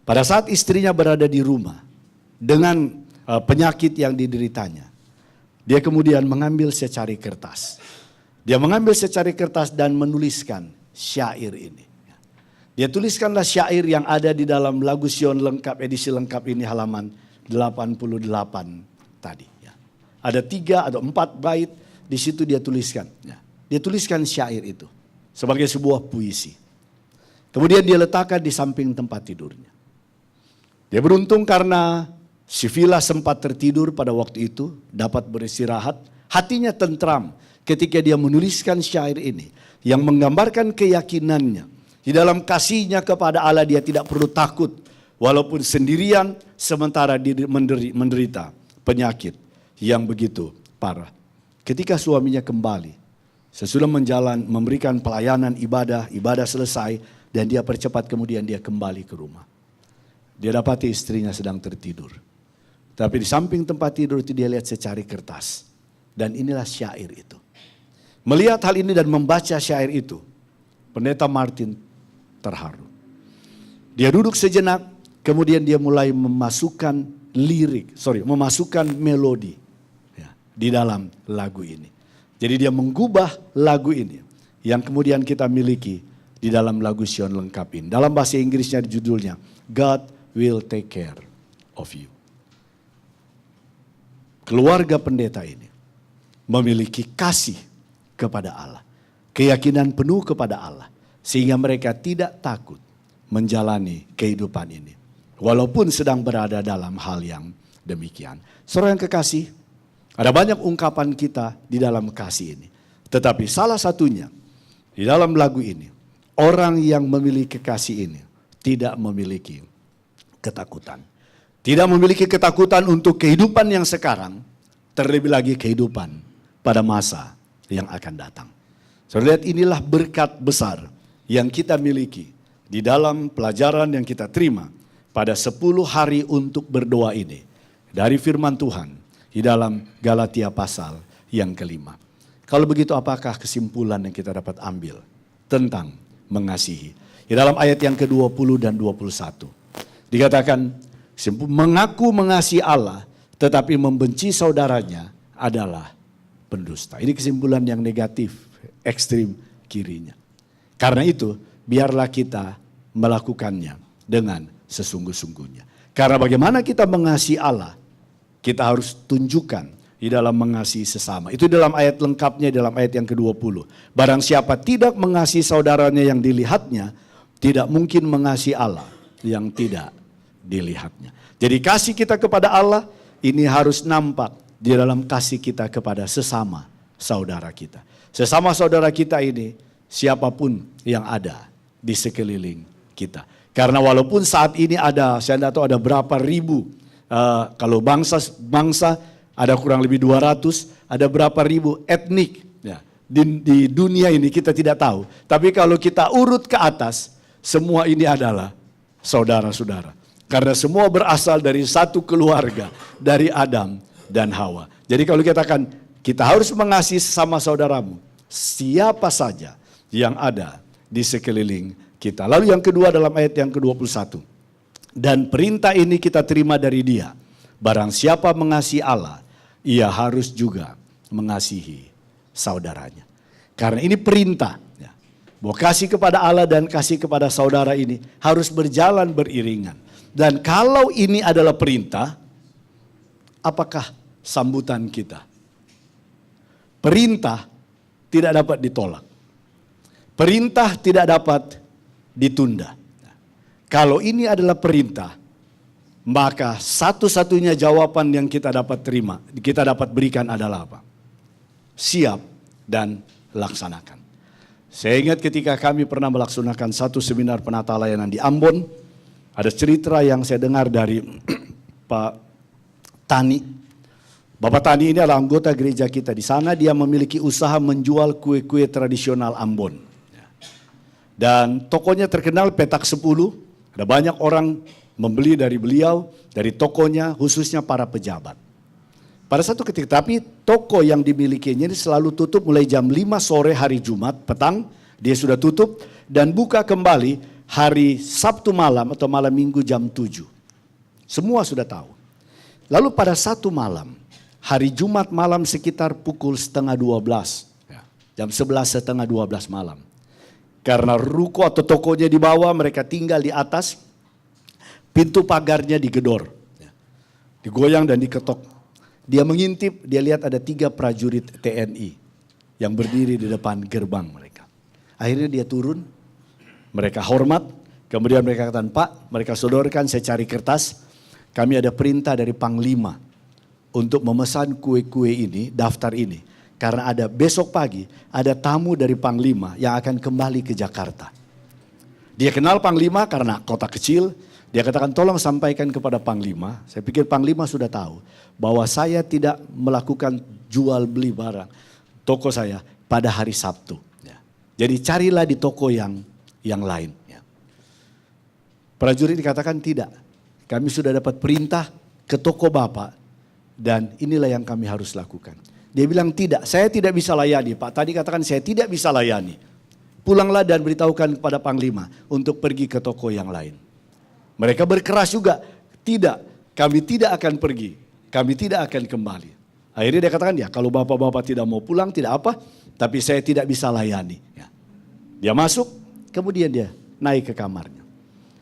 Pada saat istrinya berada di rumah dengan penyakit yang dideritanya, dia kemudian mengambil secari kertas. Dia mengambil secari kertas dan menuliskan syair ini. Dia tuliskanlah syair yang ada di dalam lagu Sion lengkap, edisi lengkap ini halaman 88 tadi. Ada 3 atau 4 bait di situ dia tuliskan. Dia tuliskan syair itu sebagai sebuah puisi. Kemudian dia letakkan di samping tempat tidurnya. Dia beruntung karena Sivila sempat tertidur pada waktu itu, dapat beristirahat, hatinya tentram ketika dia menuliskan syair ini yang menggambarkan keyakinannya. Di dalam kasihnya kepada Allah dia tidak perlu takut walaupun sendirian sementara dia menderita penyakit yang begitu parah. Ketika suaminya kembali, Sesudah memberikan pelayanan ibadah selesai, dan dia percepat kemudian dia kembali ke rumah. Dia dapati istrinya sedang tertidur. Tapi di samping tempat tidur itu dia lihat secari kertas. Dan inilah syair itu. Melihat hal ini dan membaca syair itu, Pendeta Martin terharu. Dia duduk sejenak, kemudian dia mulai memasukkan melodi ya, di dalam lagu ini. Jadi dia mengubah lagu ini yang kemudian kita miliki di dalam lagu Sion lengkap ini. Dalam bahasa Inggrisnya judulnya God Will Take Care of You. Keluarga pendeta ini memiliki kasih kepada Allah, keyakinan penuh kepada Allah, sehingga mereka tidak takut menjalani kehidupan ini, walaupun sedang berada dalam hal yang demikian. Saudara yang kekasih, ada banyak ungkapan kita di dalam kasih ini, tetapi salah satunya di dalam lagu ini, orang yang memiliki kasih ini tidak memiliki ketakutan. Tidak memiliki ketakutan untuk kehidupan yang sekarang, terlebih lagi kehidupan pada masa yang akan datang. Saudara lihat, inilah berkat besar yang kita miliki di dalam pelajaran yang kita terima pada 10 hari untuk berdoa ini. Dari firman Tuhan di dalam Galatia pasal yang kelima. Kalau begitu apakah kesimpulan yang kita dapat ambil tentang mengasihi? Di dalam ayat yang ke-20 dan 21. Dikatakan, mengaku mengasihi Allah tetapi membenci saudaranya adalah pendusta. Ini kesimpulan yang negatif, ekstrim kirinya. Karena itu, biarlah kita melakukannya dengan sesungguh-sungguhnya. Karena bagaimana kita mengasihi Allah, kita harus tunjukkan di dalam mengasihi sesama. Itu dalam ayat lengkapnya, dalam ayat yang ke-20. Barang siapa tidak mengasihi saudaranya yang dilihatnya, tidak mungkin mengasihi Allah yang tidak dilihatnya. Jadi kasih kita kepada Allah ini harus nampak di dalam kasih kita kepada sesama saudara kita. Sesama saudara kita ini siapapun yang ada di sekeliling kita. Karena walaupun saat ini ada, saya tidak tahu ada berapa ribu, kalau bangsa ada kurang lebih 200, ada berapa ribu etnik ya, di dunia ini kita tidak tahu. Tapi kalau kita urut ke atas, semua ini adalah saudara-saudara. Karena semua berasal dari satu keluarga, dari Adam dan Hawa. Jadi kalau kita katakan, kita harus mengasihi sesama saudaramu, siapa saja yang ada di sekeliling kita. Lalu yang kedua dalam ayat yang ke-21. Dan perintah ini kita terima dari Dia. Barang siapa mengasihi Allah, ia harus juga mengasihi saudaranya. Karena ini perintah. Ya. Bahwa kasih kepada Allah dan kasih kepada saudara ini harus berjalan beriringan. Dan kalau ini adalah perintah, apakah sambutan kita? Perintah tidak dapat ditolak. Perintah tidak dapat ditunda. Kalau ini adalah perintah, maka satu-satunya jawaban yang kita dapat terima, kita dapat berikan adalah apa? Siap dan laksanakan. Saya ingat ketika kami pernah melaksanakan satu seminar penata layanan di Ambon, ada cerita yang saya dengar dari Pak Tani. Bapak Tani ini adalah anggota gereja kita. Di sana dia memiliki usaha menjual kue-kue tradisional Ambon. Dan tokonya terkenal petak 10. Ada banyak orang membeli dari beliau, dari tokonya, khususnya para pejabat. Pada satu ketika, tapi toko yang dimilikinya ini selalu tutup mulai jam 5 sore hari Jumat, petang, dia sudah tutup dan buka kembali hari Sabtu malam atau malam Minggu jam 7. Semua sudah tahu. Lalu pada satu malam, hari Jumat malam sekitar pukul 11:30, jam 11:30 malam. Karena ruko atau tokonya di bawah, mereka tinggal di atas, pintu pagarnya digedor, digoyang dan diketok. Dia mengintip, dia lihat ada 3 prajurit TNI yang berdiri di depan gerbang mereka. Akhirnya dia turun, mereka hormat, kemudian mereka katakan, Pak, mereka sodorkan, saya cari kertas, kami ada perintah dari Panglima untuk memesan kue-kue ini, daftar ini. Karena ada besok pagi, ada tamu dari Panglima yang akan kembali ke Jakarta. Dia kenal Panglima karena kota kecil, dia katakan tolong sampaikan kepada Panglima, saya pikir Panglima sudah tahu, bahwa saya tidak melakukan jual beli barang. toko saya pada hari Sabtu. Ya. Jadi carilah di toko yang lain. Ya. Prajurit dikatakan tidak. Kami sudah dapat perintah ke toko Bapak dan inilah yang kami harus lakukan. Dia bilang tidak, saya tidak bisa layani. Pak tadi katakan saya tidak bisa layani. Pulanglah dan beritahukan kepada Panglima untuk pergi ke toko yang lain. Mereka berkeras juga, tidak, kami tidak akan pergi, kami tidak akan kembali. Akhirnya dia katakan ya kalau bapak-bapak tidak mau pulang tidak apa, tapi saya tidak bisa layani. Ya. Dia masuk, kemudian dia naik ke kamarnya.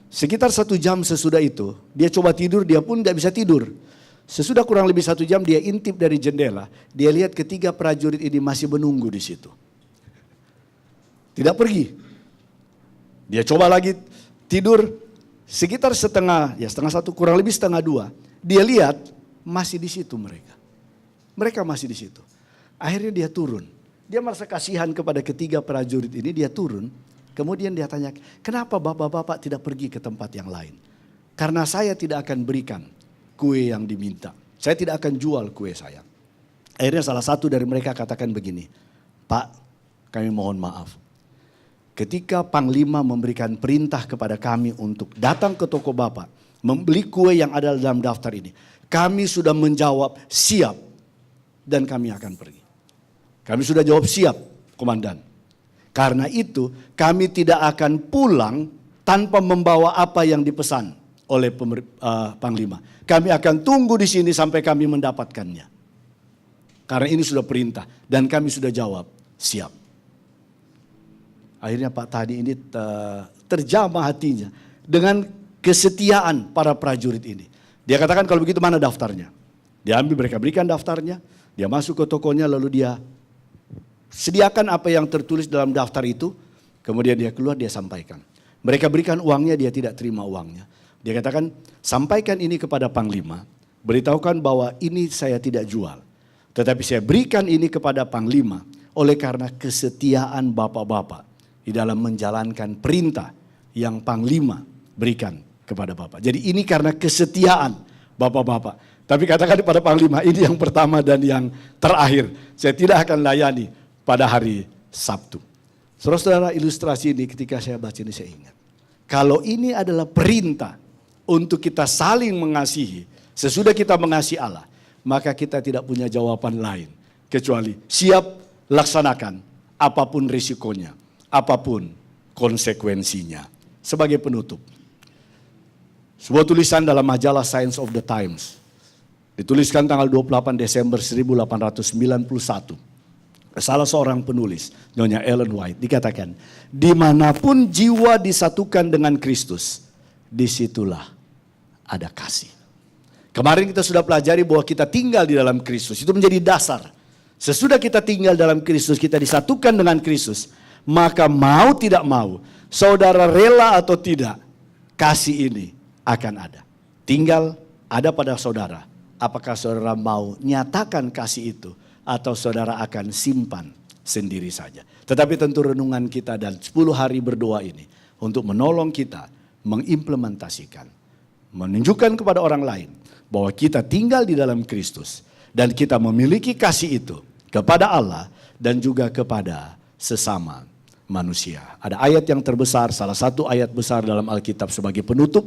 Sekitar 1 jam sesudah itu, dia coba tidur, dia pun tidak bisa tidur. Sesudah kurang lebih 1 jam dia intip dari jendela, dia lihat ketiga prajurit ini masih menunggu di situ. Tidak pergi. Dia coba lagi tidur, sekitar setengah satu, kurang lebih setengah 2. Dia lihat masih di situ mereka. Mereka masih di situ. Akhirnya dia turun. Dia merasa kasihan kepada ketiga prajurit ini, dia turun. Kemudian dia tanya, kenapa bapak-bapak tidak pergi ke tempat yang lain? Karena saya tidak akan berikan kue yang diminta. Saya tidak akan jual kue saya. Akhirnya salah satu dari mereka katakan begini, Pak, kami mohon maaf. Ketika Panglima memberikan perintah kepada kami untuk datang ke toko Bapak, membeli kue yang ada dalam daftar ini, kami sudah menjawab siap dan kami akan pergi. Kami sudah jawab siap, Komandan. Karena itu kami tidak akan pulang tanpa membawa apa yang dipesan oleh Panglima. Kami akan tunggu di sini sampai kami mendapatkannya. Karena ini sudah perintah dan kami sudah jawab siap. Akhirnya Pak Tadi ini terjamah hatinya dengan kesetiaan para prajurit ini. Dia katakan kalau begitu mana daftarnya? Dia ambil, mereka berikan daftarnya, dia masuk ke tokonya lalu dia sediakan apa yang tertulis dalam daftar itu, kemudian dia keluar, dia sampaikan. Mereka berikan uangnya, dia tidak terima uangnya. Dia katakan, sampaikan ini kepada Panglima, beritahukan bahwa ini saya tidak jual. Tetapi saya berikan ini kepada Panglima oleh karena kesetiaan bapak-bapak di dalam menjalankan perintah yang Panglima berikan kepada Bapak. Jadi ini karena kesetiaan bapak-bapak. Tapi katakan kepada Panglima, ini yang pertama dan yang terakhir. Saya tidak akan layani pada hari Sabtu. Saudara-saudara, ilustrasi ini ketika saya baca ini saya ingat. Kalau ini adalah perintah untuk kita saling mengasihi, sesudah kita mengasihi Allah, maka kita tidak punya jawaban lain. Kecuali siap laksanakan apapun risikonya, apapun konsekuensinya. Sebagai penutup, sebuah tulisan dalam majalah Science of the Times, dituliskan tanggal 28 Desember 1891. Salah seorang penulis, Nyonya Ellen White, dikatakan, dimanapun jiwa disatukan dengan Kristus, disitulah ada kasih. Kemarin kita sudah pelajari bahwa kita tinggal di dalam Kristus, itu menjadi dasar. Sesudah kita tinggal dalam Kristus, kita disatukan dengan Kristus, maka mau tidak mau, saudara rela atau tidak, kasih ini akan ada. Tinggal ada pada saudara. Apakah saudara mau nyatakan kasih itu atau saudara akan simpan sendiri saja. Tetapi tentu renungan kita dan 10 hari berdoa ini untuk menolong kita mengimplementasikan, menunjukkan kepada orang lain bahwa kita tinggal di dalam Kristus dan kita memiliki kasih itu kepada Allah dan juga kepada sesama manusia. Ada ayat yang terbesar, salah satu ayat besar dalam Alkitab sebagai penutup,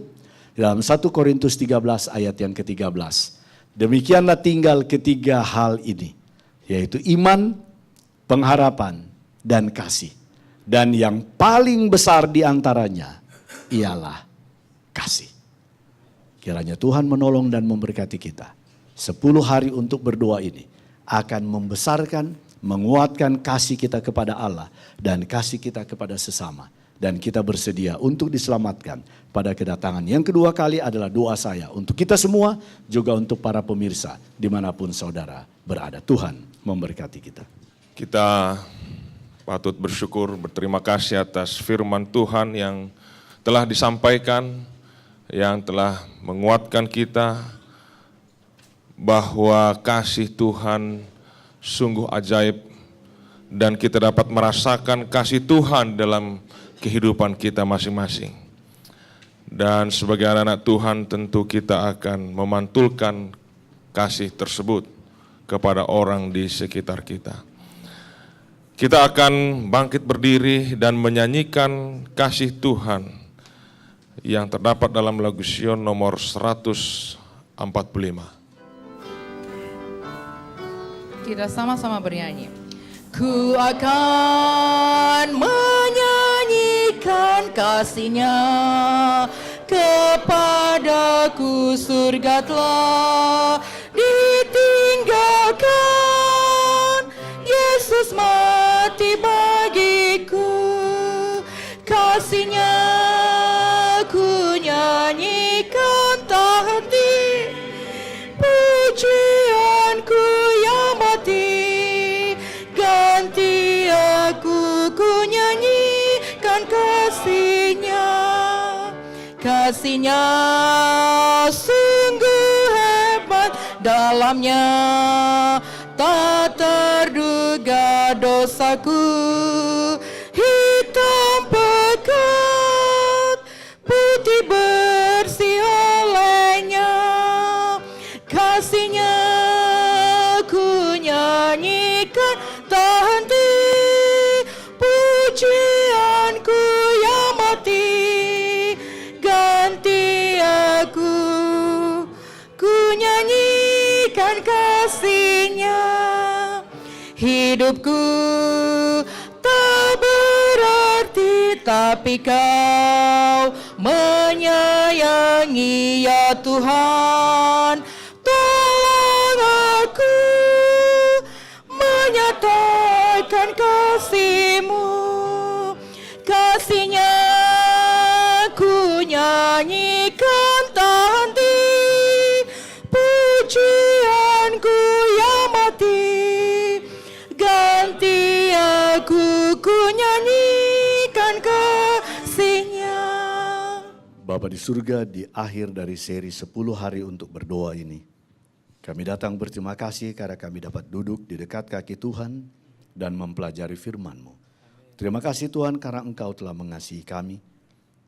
dalam 1 Korintus 13 ayat yang ke-13. Demikianlah tinggal ketiga hal ini, yaitu iman, pengharapan, dan kasih. Dan yang paling besar di antaranya ialah kasih. Kiranya Tuhan menolong dan memberkati kita. 10 hari untuk berdoa ini akan membesarkan, menguatkan kasih kita kepada Allah dan kasih kita kepada sesama. Dan kita bersedia untuk diselamatkan pada kedatangan. Yang kedua kali adalah doa saya untuk kita semua, juga untuk para pemirsa dimanapun saudara berada. Tuhan memberkati kita. Kita patut bersyukur, berterima kasih atas firman Tuhan yang telah disampaikan, yang telah menguatkan kita bahwa kasih Tuhan sungguh ajaib dan kita dapat merasakan kasih Tuhan dalam kehidupan kita masing-masing. Dan sebagai anak-anak Tuhan tentu kita akan memantulkan kasih tersebut kepada orang di sekitar kita. Kita akan bangkit berdiri dan menyanyikan kasih Tuhan yang terdapat dalam lagu Sion nomor 145. Kita sama-sama bernyanyi. Ku akan menyanyikan kasih-Nya, kepadaku surga telah ditinggalkan. Yesus mati bagiku, kasih-Nya ku nyanyikan tak henti. Pujianku yang mati, ganti aku ku nyanyikan kasih-Nya. Kasih-Nya sungguh hebat, dalamnya tak terduga dosaku. Hitam pekat, putih bersih olehnya. Kasih-Nya ku nyanyikan tak henti. Pujianku yang mati, ganti aku ku nyanyikan kasih-Nya. Hidupku tak berarti, tapi Kau menyayangi ya Tuhan. Tolong aku menyatakan kasih-Mu. Kasih-Nya ku nyanyikan tak henti. Pujianku yang mati, ganti aku ku nyanyikan kasih-Nya. Bapa di surga, di akhir dari seri 10 hari untuk berdoa ini, kami datang berterima kasih karena kami dapat duduk di dekat kaki Tuhan dan mempelajari firman-Mu. Terima kasih Tuhan karena Engkau telah mengasihi kami.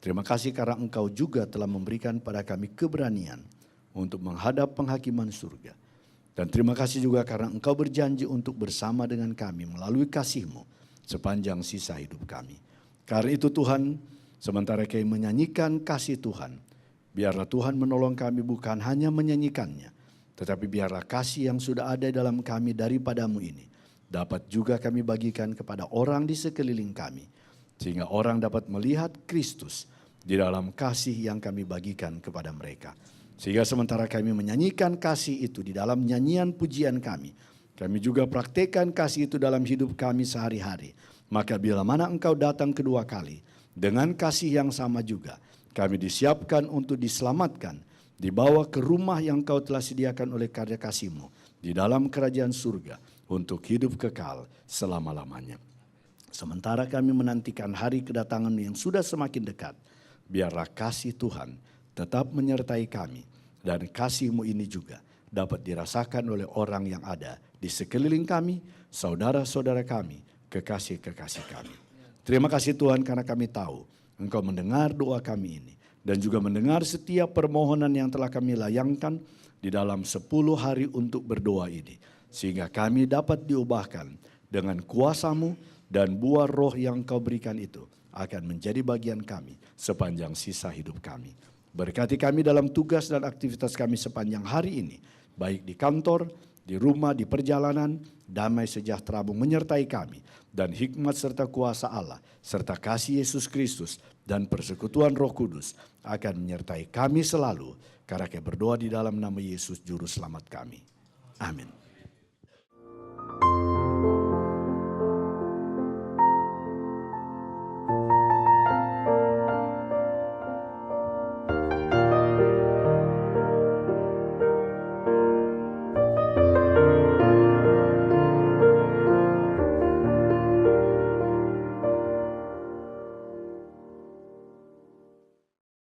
Terima kasih karena Engkau juga telah memberikan pada kami keberanian untuk menghadap penghakiman surga. Dan terima kasih juga karena Engkau berjanji untuk bersama dengan kami melalui kasih-Mu sepanjang sisa hidup kami. Karena itu Tuhan, sementara kami menyanyikan kasih Tuhan, biarlah Tuhan menolong kami bukan hanya menyanyikannya, tetapi biarlah kasih yang sudah ada dalam kami daripada-Mu ini dapat juga kami bagikan kepada orang di sekeliling kami, sehingga orang dapat melihat Kristus di dalam kasih yang kami bagikan kepada mereka. Sehingga sementara kami menyanyikan kasih itu di dalam nyanyian pujian kami juga praktekkan kasih itu dalam hidup kami sehari-hari. Maka bila mana Engkau datang kedua kali, dengan kasih yang sama juga, kami disiapkan untuk diselamatkan, dibawa ke rumah yang Kau telah sediakan oleh karya kasih-Mu di dalam kerajaan surga untuk hidup kekal selama-lamanya. Sementara kami menantikan hari kedatangan yang sudah semakin dekat, biarlah kasih Tuhan tetap menyertai kami dan kasih-Mu ini juga dapat dirasakan oleh orang yang ada di sekeliling kami, saudara-saudara kami, kekasih-kekasih kami. Terima kasih Tuhan karena kami tahu Engkau mendengar doa kami ini dan juga mendengar setiap permohonan yang telah kami layangkan di dalam 10 hari untuk berdoa ini. Sehingga kami dapat diubahkan dengan kuasa-Mu dan buah roh yang Kau berikan itu akan menjadi bagian kami sepanjang sisa hidup kami. Berkati kami dalam tugas dan aktivitas kami sepanjang hari ini, baik di kantor, di rumah, di perjalanan. Damai sejahtera-Mu menyertai kami, dan hikmat serta kuasa Allah, serta kasih Yesus Kristus dan persekutuan Roh Kudus akan menyertai kami selalu, karena kami berdoa di dalam nama Yesus Juru Selamat kami. Amin.